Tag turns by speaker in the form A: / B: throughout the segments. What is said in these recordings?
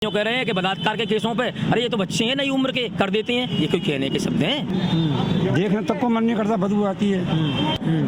A: जो कह रहे हैं कि बलात्कार के केसों पे अरे ये तो बच्चे हैं नई उम्र के कर देते हैं, ये कोई कहने के शब्द हैं?
B: देखने तक को मन नहीं करता, बदबू आती है।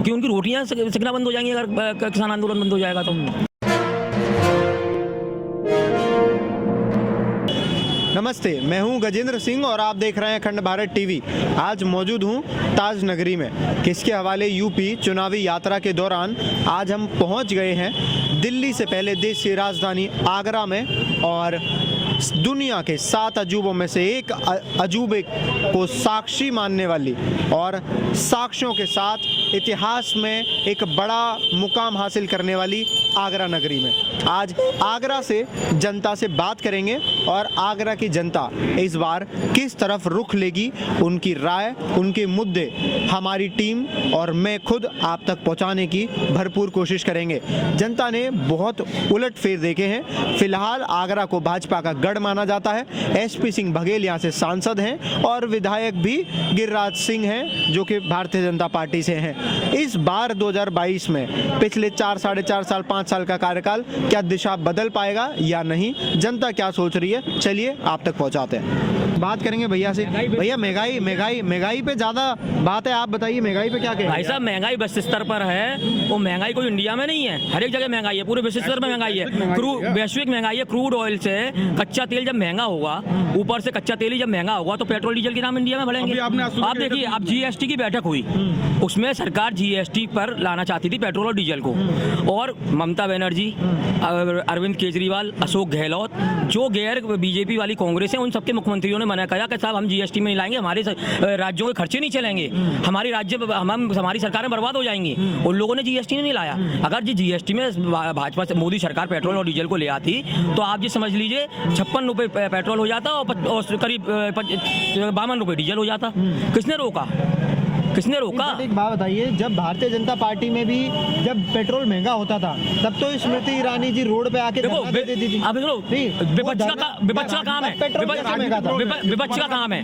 A: कि उनकी रोटियां सिकना बंद हो जाएंगी अगर किसान आंदोलन बंद हो जाएगा तो।
C: नमस्ते, मैं हूं गजेंद्र सिंह और आप देख रहे हैं अखंड भारत टीवी। आज मौजूद हूं ताज नगरी में, किसके हवाले यूपी चुनावी यात्रा के दौरान आज हम पहुंच गए हैं दिल्ली से पहले देश की राजधानी आगरा में। और दुनिया के 7 अजूबों में से एक अजूबे को साक्षी मानने वाली और साक्ष्यों के साथ इतिहास में एक बड़ा मुकाम हासिल करने वाली आगरा नगरी में आज आगरा से जनता से बात करेंगे और आगरा की जनता इस बार किस तरफ रुख लेगी, उनकी राय, उनके मुद्दे हमारी टीम और मैं खुद आप तक पहुंचाने की भरपूर कोशिश करेंगे। जनता ने बहुत उलटफेर देखे हैं। फिलहाल आगरा को भाजपा का गढ़ माना जाता है। एसपी सिंह बघेल यहाँ से सांसद हैं और विधायक भी गिरिराज सिंह हैं जो कि भारतीय जनता पार्टी से हैं। इस बार 2022 में पिछले 4 साढ़े 4 साल 5 साल का कार्यकाल क्या दिशा बदल पाएगा या नहीं, जनता क्या सोच रही है, चलिए आप तक पहुंचाते हैं। बात करेंगे भैया से। भैया महंगाई पे ज्यादा बात है, आप बताइए महंगाई पे क्या कहेंगे?
A: भाई साहब महंगाई बस स्तर पर है, वो महंगाई कोई इंडिया में नहीं है, हर एक जगह महंगाई है, पूरे विश्व स्तर में महंगाई है। वैश्विक महंगाई है। क्रूड ऑयल से कच्चा तेल जब महंगा होगा, ऊपर से कच्चा तेल ही जब महंगा होगा तो पेट्रोल डीजल के दाम इंडिया में बढ़ेंगे। आप देखिए, अब जीएसटी की बैठक हुई, उसमें सरकार जीएसटी पर लाना चाहती थी पेट्रोल और डीजल को, और ममता बनर्जी, अरविंद केजरीवाल, अशोक गहलोत, जो गैर बीजेपी वाली कांग्रेस है, उन सबके मुख्यमंत्रियों ने मना किया कि साहब हम जीएसटी में नहीं लाएंगे, हमारे राज्यों के खर्चे नहीं चलेंगे, हमारी सरकारें बर्बाद हो जाएंगी। उन लोगों ने जीएसटी में नहीं लाया। अगर जीएसटी में भाजपा से मोदी सरकार पेट्रोल और डीजल को ले आती तो आप जी समझ लीजिए 56 रुपये पेट्रोल हो जाता और करीब 52 रुपये डीजल हो जाता। किसने रोका?
C: एक बात बताइए, जब भारतीय जनता पार्टी में भी जब पेट्रोल महंगा होता था तब तो स्मृति ईरानी जी रोड पे आके धरना देती थी।
A: अब विपक्ष का काम है, विपक्ष का काम है।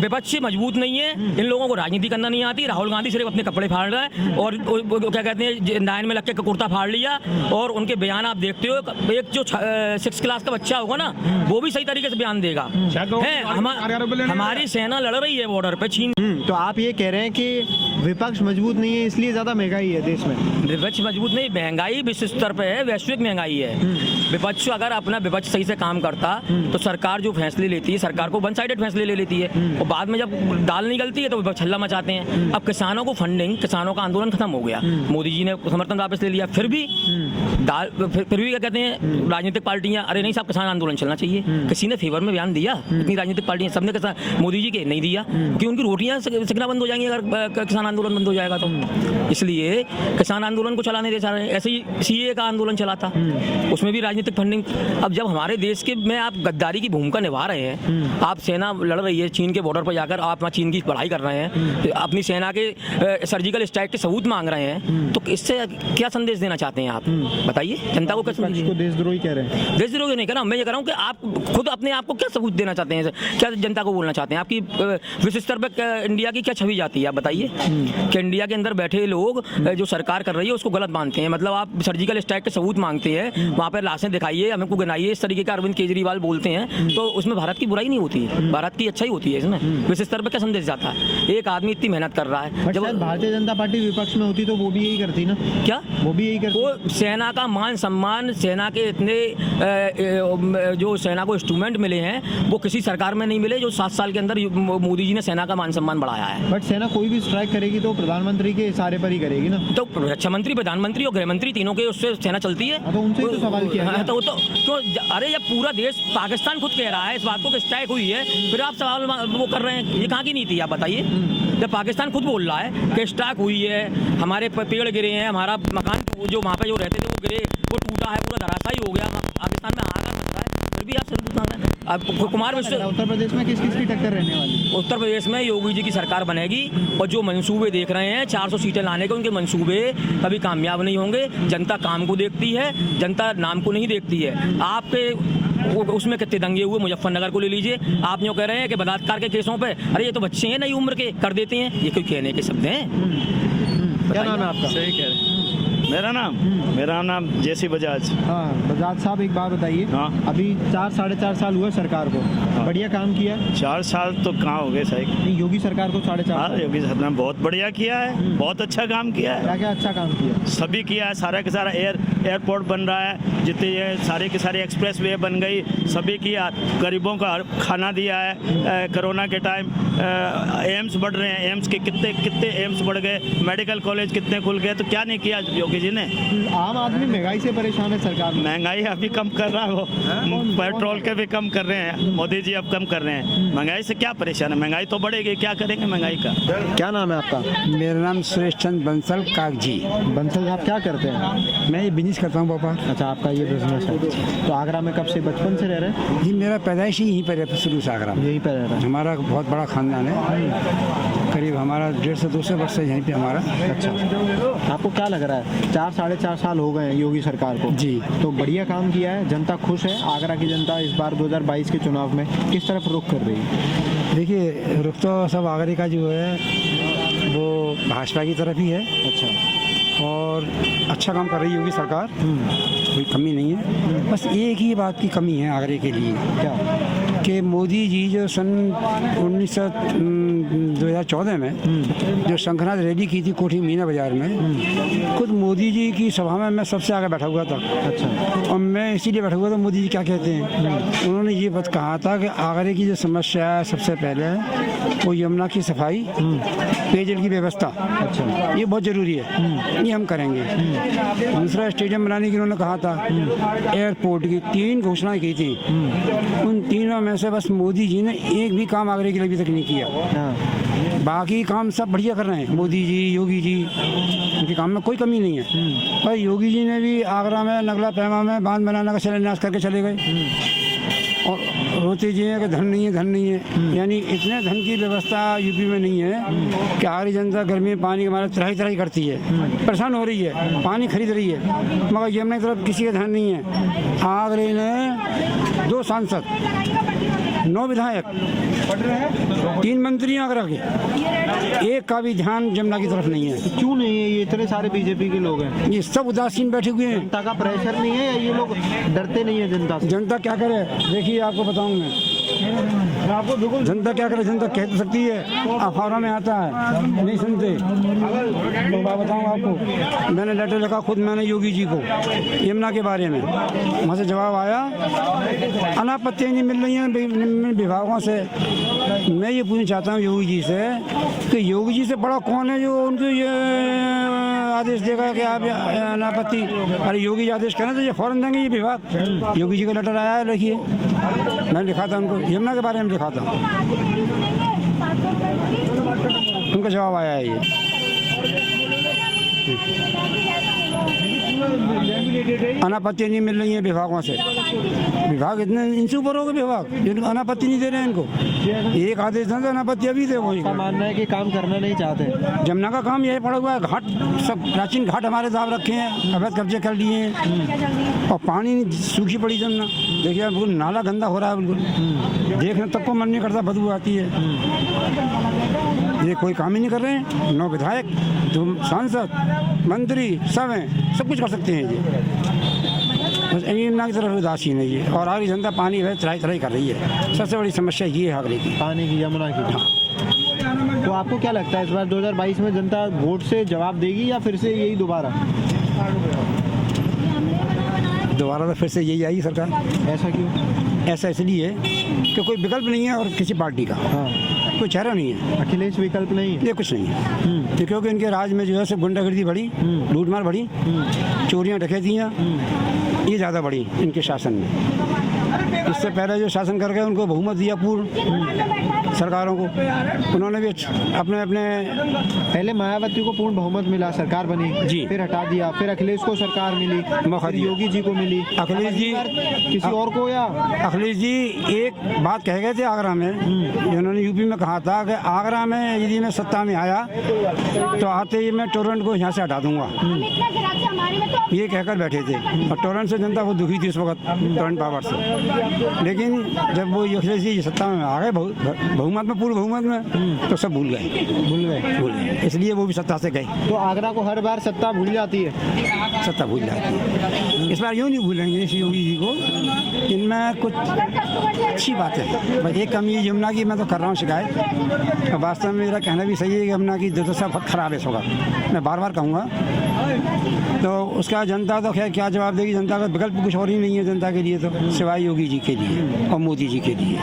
A: विपक्ष मजबूत नहीं है, इन लोगों को राजनीति करना नहीं आती। राहुल गांधी सिर्फ अपने कपड़े फाड़ रहा है और क्या कहते हैं नाइन में लग के कुर्ता फाड़ लिया, और उनके बयान आप देखते हो, एक जो 6th क्लास का बच्चा होगा ना वो भी सही तरीके से बयान देगा। हमारी सेना लड़ रही है बॉर्डर पे चीन।
C: तो आप ये कह रहे हैं कि विपक्ष मजबूत नहीं है इसलिए ज्यादा महंगाई है देश में?
A: विपक्ष मजबूत नहीं, महंगाई विश्व स्तर पे है, वैश्विक महंगाई है। विपक्ष अगर अपना विपक्ष सही से काम करता तो सरकार जो फैसले लेती है, सरकार को वन साइडेड फैसले ले लेती है, और बाद में जब दाल निकलती है तो विपक्ष हल्ला मचाते हैं। अब किसानों को फंडिंग, किसानों का आंदोलन खत्म हो गया, मोदी जी ने समर्थन वापस ले लिया, फिर भी क्या कहते हैं राजनीतिक पार्टियां, अरे नहीं साहब किसान आंदोलन चलना चाहिए। किसी ने फेवर में बयान दिया? इतनी राजनीतिक पार्टियां सबने किसान, मोदी जी के नहीं दिया कि उनकी रोटियां सिकना बंद हो जाएंगी अगर किसान आंदोलन बंद हो जाएगा तो। इसलिए किसान आंदोलन को चलाने दे रहे हैं। ऐसे ही सीए का आंदोलन चला था, उसमें भी राजनीतिक फंडिंग। अब जब हमारे देश के में आप गद्दारी की भूमिका निभा रहे हैं, आप सेना लड़ रही है चीन के बॉर्डर पर जाकर, आप वहाँ चीन की पढ़ाई कर रहे हैं, अपनी सेना के सर्जिकल स्ट्राइक के सबूत मांग रहे हैं, तो इससे क्या संदेश देना चाहते हैं आप बताइए? जनता को क्या
C: देशद्रोही कह रहे हैं?
A: देशद्रोही नहीं कह रहा, मैं ये कह रहा हूँ कि आप खुद अपने आप को क्या सबूत देना चाहते हैं, क्या जनता को बोलना चाहते हैं? आपकी विश्व स्तर पर इंडिया की क्या छवि जाती है आप बताइए? कि इंडिया के अंदर बैठे लोग जो सरकार कर रही है उसको गलत मानते हैं। मतलब आप सर्जिकल स्ट्राइक के सबूत मांगते हैं, वहाँ पर लाशें दिखाइए, हमको गिनाइए, इस तरीके का अरविंद केजरीवाल बोलते हैं, तो उसमें भारत की बुराई नहीं होती है, भारत की अच्छाई होती है। इसमें विश्व स्तर पर क्या संदेश जाता है? एक आदमी इतनी मेहनत कर रहा है,
C: जब भारतीय जनता पार्टी विपक्ष में होती तो वो भी यही करती ना?
A: क्या
C: वो भी यही करती?
A: वो सेना का मान सम्मान, सेना के इतने जो सेना को इंस्ट्रूमेंट मिले हैं वो किसी सरकार में नहीं मिले, जो 7 साल के अंदर मोदी जी ने सेना का मान सम्मान बढ़ाया है।
C: बट सेना कोई भी स्ट्राइक करेगी तो प्रधानमंत्री के इशारे पर ही करेगी ना?
A: तो रक्षा मंत्री, प्रधानमंत्री और गृह मंत्री तीनों के उससे सेना चलती है।
C: तो उनसे तो सवाल किया है।
A: तो अरे जब पूरा देश, पाकिस्तान खुद कह रहा है इस बात को कि स्ट्राइक हुई है, फिर आप सवाल वो कर रहे हैं, ये कहाँ की नीति है आप बताइए? जब पाकिस्तान खुद बोल रहा है कि स्ट्राइक हुई है, हमारे पेड़ गिरे हैं, हमारा मकान जो वहाँ पे जो रहते थे वो गिरे, वो टूटा है, पूरा धराशायी हो गया, पाकिस्तान में हाहाकार मचता है, फिर भी आप सबूत मांग रहे हैं। अब कुमार विश्व,
C: उत्तर प्रदेश में किस की टक्कर रहने वाली?
A: उत्तर प्रदेश में योगी जी की सरकार बनेगी, और जो मंसूबे देख रहे हैं 400 सीटें लाने के, उनके मंसूबे कभी कामयाब नहीं होंगे। जनता काम को देखती है, जनता नाम को नहीं देखती है। आपके उसमें कितने दंगे हुए, मुजफ्फरनगर को ले लीजिए, आप जो कह रहे हैं कि बलात्कार के केसों पे अरे ये तो बच्चे हैं नई उम्र के कर देते हैं, ये कोई कहने के शब्द हैं?
C: क्या नाम है आपका?
D: सही कह रहे हैं। मेरा नाम जेसी बजाज।
C: हाँ बजाज साहब, एक बात बताइए।
D: हाँ।
C: अभी 4-4.5 साल हुए सरकार को, बढ़िया काम किया है?
D: 4 साल तो कहाँ हो गए साहब।
C: नहीं, योगी सरकार को 4.5 साल।
D: योगी साहब ने बहुत बढ़िया किया है, बहुत अच्छा काम किया है।
C: क्या क्या अच्छा काम किया?
D: सभी किया है, सारा के सारा एयरपोर्ट बन रहा है, जितने ये सारे के सारे एक्सप्रेस वे बन गई, सभी किया। गरीबों का खाना दिया है। कोरोना के टाइम एम्स बढ़ रहे हैं, एम्स के कितने एम्स बढ़ गए, मेडिकल कॉलेज कितने खुल गए, तो क्या नहीं किया योगी जी ने।
C: आम आदमी महंगाई से परेशान है, सरकार
D: महंगाई अभी कम कर रहा है वो, पेट्रोल के भी कम कर रहे हैं मोदी जी, अब कम कर रहे हैं। महंगाई से क्या परेशान है, महंगाई तो बढ़ेगी, क्या करेंगे महंगाई का।
C: क्या नाम है आपका?
B: मेरा नाम सुरेश चंद बंसल कागजी।
C: बंसल साहब क्या करते हैं?
B: मैं ये बिजनेस करता हूँ पापा।
C: अच्छा, आपका ये बिजनेस है। तो आगरा में कब से, बचपन से रह रहे हैं?
B: जी मेरा पैदाइश ही यहीं पर है, शुरू से आगरा में।
C: यहीं पर रह रहे हैं।
B: हमारा बहुत बड़ा खानदान है, करीब हमारा 150 से 200 वर्ष से यहीं पे हमारा।
C: अच्छा, आपको क्या लग रहा है? 4-4.5 साल हो गए हैं योगी सरकार को।
B: जी।
C: तो बढ़िया काम किया है, जनता खुश है? आगरा की जनता इस बार 2022 के चुनाव में किस तरफ रुख कर रही है?
B: देखिए रुख तो सब आगरे का जो है वो भाजपा की तरफ ही है।
C: अच्छा।
B: और अच्छा काम कर रही है योगी सरकार, कोई कमी नहीं है। बस एक ही बात की कमी है आगरे के लिए,
C: क्या?
B: कि मोदी जी जो सन 2014 में जो शंखनाद रैली की थी कोठी मीना बाजार में, खुद मोदी जी की सभा में मैं सबसे आगे बैठा हुआ था।
C: अच्छा।
B: और मैं इसीलिए बैठा हुआ था, मोदी जी क्या कहते हैं, उन्होंने ये बात कहा था कि आगरे की जो समस्या है सबसे पहले वो यमुना की सफाई, पेयजल की व्यवस्था।
C: अच्छा।
B: ये बहुत ज़रूरी है, ये हम करेंगे। दूसरा स्टेडियम बनाने की उन्होंने कहा था, एयरपोर्ट की 3 घोषणाएं की थी, उन तीनों में से बस मोदी जी ने एक भी काम आगरे के लिए अभी तक नहीं किया।
C: हाँ।
B: बाकी काम सब बढ़िया कर रहे हैं मोदी जी, योगी जी, उनके काम में कोई कमी नहीं है। पर योगी जी ने भी आगरा में नगला पैमा में बांध बनाने का शिलान्यास करके चले गए, और रोते जी हैं कि धन नहीं है, धन नहीं है। यानी इतने धन की व्यवस्था यूपी में नहीं है कि आगरी जनता गर्मी में पानी के मारे त्राही करती है, परेशान हो रही है, पानी खरीद रही है, मगर यमुना की तरफ किसी का ध्यान नहीं है। आगरे ने 2 सांसद, 9 विधायक, 3 मंत्री आगरा के, एक का भी ध्यान जमुना की तरफ नहीं है।
C: क्यों नहीं है? ये इतने सारे बीजेपी के लोग हैं,
B: ये सब उदासीन बैठे हुए हैं।
C: जनता का प्रेशर नहीं है या ये लोग डरते नहीं है जनता से?
B: जनता क्या करे, देखिए आपको बताऊं मैं, जनता क्या करे, जनता कह तो सकती है, अखबारों में आता है, नहीं सुनते। तो मैं बताऊं आपको, मैंने लेटर लिखा खुद मैंने योगी जी को यमुना के बारे में, वहाँ से जवाब आया अनापत्तियाँ नहीं मिल रही हैं विभागों से। मैं ये पूछना चाहता हूँ योगी जी से कि योगी जी से बड़ा कौन है जो उनको ये आदेश देगा कि आप अनापत्ति, अरे योगी जी आदेश करें तो ये फौरन देंगे ये विभाग। योगी जी का लेटर आया है, देखिए मैंने लिखा था उनको, यमुना के बारे में लिखा था, उनका जवाब आया है ये। अनापत्ति नहीं मिल रही है विभागों से, विभाग इतने इनसे ऊपर हो गए विभाग, जिनको अनापत्ति नहीं दे रहे हैं इनको। एक आदेश था तो अनापत्ति अभी दे, वही
C: मानना है कि काम करना नहीं चाहते।
B: जमुना का काम यही पड़ा हुआ है, घाट सब प्राचीन घाट हमारे दाव रखे हैं, अवैध कब्जे कर लिए हैं, और पानी सूखी पड़ी जमुना, देखिए बिल्कुल नाला गंदा हो रहा है, बिल्कुल देखने तक को मन नहीं करता, बदबू आती है। ये कोई काम ही नहीं कर रहे हैं। 9 विधायक, 2 सांसद, मंत्री सब हैं, सब कुछ कर सकते हैं ये, बस यमुना की तरफ उदासीन है ये। और आगरी जनता पानी है त्राही कर रही है, सबसे बड़ी समस्या ये है आगरे की,
C: पानी की, यमुना की। हाँ। तो आपको क्या लगता है इस बार 2022 में जनता वोट से जवाब देगी या फिर से यही दोबारा
B: तो फिर से यही आई सरकार?
C: ऐसा क्यों?
B: ऐसा इसलिए कि कोई विकल्प नहीं है और किसी पार्टी का। हाँ। कोई चेहरा नहीं है।
C: अखिलेश विकल्प नहीं है?
B: ये कुछ नहीं है, तो क्योंकि इनके राज में जो है सिर्फ गुंडागर्दी बढ़ी, लूटमार बढ़ी, चोरियां डकैतियां ये ज़्यादा बढ़ी इनके शासन में। इससे पहले जो शासन कर गए उनको बहुमत दिया पूर्ण सरकारों को, उन्होंने भी अपने
C: पहले मायावती को पूर्ण बहुमत मिला, सरकार बनी जी, फिर हटा दिया, फिर अखिलेश को सरकार मिली, फिर योगी जी को मिली, अखिलेश जी किसी और को, या
B: अखिलेश जी एक बात कह गए थे आगरा में, उन्होंने यूपी में कहा था कि आगरा में यदि मैं सत्ता में आया तो आते ही मैं टोरेंट को यहाँ से हटा दूंगा। ये कहकर बैठे थे और टोरेंट से जनता वो दुखी थी उस वक्त टोरेंट पावर से। लेकिन जब वो योगी सत्ता में आ गए बहुमत में, पूर्ण बहुमत में, तो सब भूल गए। इसलिए वो भी सत्ता से गए।
C: तो आगरा को हर बार सत्ता भूल जाती है।
B: सत्ता भूल जाती है। इस बार यूँ नहीं भूलेंगे इस योगी जी को। इनमें कुछ अच्छी बात है। भाई एक कमी यमुना की मैं तो कर रहा हूँ शिकायत, और वास्तव में मेरा कहना भी सही है कि यमुना की दुर्दशा बहुत ख़राब है इस वक्त, मैं बार बार कहूँगा। तो उसका जनता तो खैर क्या जवाब देगी, जनता का विकल्प कुछ और ही नहीं है जनता के लिए तो, सिवाय योगी जी के लिए और मोदी जी के लिए।